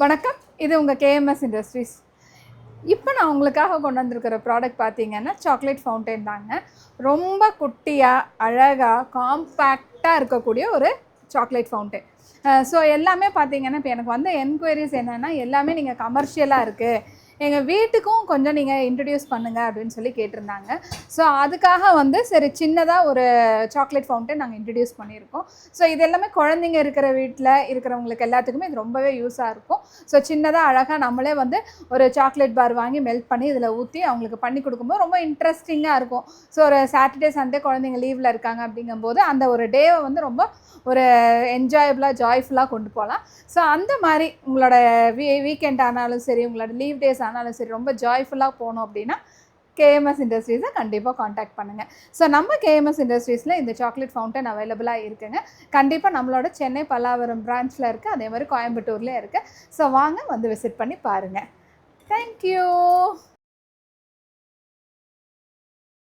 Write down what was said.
வணக்கம், இது உங்கள் கேஎம்எஸ் இண்டஸ்ட்ரீஸ். இப்போ நான் உங்களுக்காக கொண்டு வந்திருக்கிற ப்ராடக்ட் பார்த்தீங்கன்னா சாக்லேட் ஃபவுண்டைன் தாங்க. ரொம்ப குட்டியாக அழகாக காம்பேக்டாக இருக்கக்கூடிய ஒரு சாக்லேட் ஃபவுண்டைன். ஸோ எல்லாமே பார்த்தீங்கன்னா இப்போ எனக்கு வந்த என்கொயரிஸ் என்னென்னா எல்லாமே நீங்கள் கமர்ஷியலாக இருக்குது, எங்கள் வீட்டுக்கும் கொஞ்சம் நீங்கள் இன்ட்ரடியூஸ் பண்ணுங்கள் அப்படின்னு சொல்லி கேட்டிருந்தாங்க. ஸோ அதுக்காக வந்து சரி சின்னதாக ஒரு சாக்லேட் ஃபவுண்டைன் நாங்கள் இன்ட்ரடியூஸ் பண்ணியிருக்கோம். ஸோ இது எல்லாமே குழந்தைங்க இருக்கிற வீட்டில் இருக்கிறவங்களுக்கு எல்லாத்துக்குமே இது ரொம்பவே யூஸாக இருக்கும். ஸோ சின்னதாக அழகாக நம்மளே வந்து ஒரு சாக்லேட் பார் வாங்கி மெல்ட் பண்ணி இதில் ஊற்றி அவங்களுக்கு பண்ணி கொடுக்கும்போது ரொம்ப இன்ட்ரெஸ்டிங்காக இருக்கும். ஸோ ஒரு சாட்டர்டே சண்டே குழந்தைங்க லீவில் இருக்காங்க அப்படிங்கும்போது அந்த ஒரு டேவை வந்து ரொம்ப ஒரு என்ஜாயபுளாக ஜாய்ஃபுல்லாக கொண்டு போகலாம். ஸோ அந்த மாதிரி உங்களோட வீக்கெண்ட் ஆனாலும் சரி, உங்களோட லீவ் டேஸ் ஆனாலும் சரி, ரொம்ப ஜாய்ஃபுல்லாக போகணும் அப்படின்னா கேஎம்எஸ் இண்டஸ்ட்ரீஸை கண்டிப்பாக காண்டாக்ட் பண்ணுங்கள். ஸோ நம்ம கேஎம்எஸ் இண்டஸ்ட்ரீஸில் இந்த சாக்லேட் ஃபவுண்டன் அவைலபிளாக இருக்குங்க. கண்டிப்பாக நம்மளோட சென்னை பல்லாவரம் பிரான்ச்சில் இருக்குது, அதே மாதிரி கோயம்புத்தூர்லேயே இருக்குது. ஸோ வாங்க வந்து விசிட் பண்ணி பாருங்கள். தேங்க்யூ.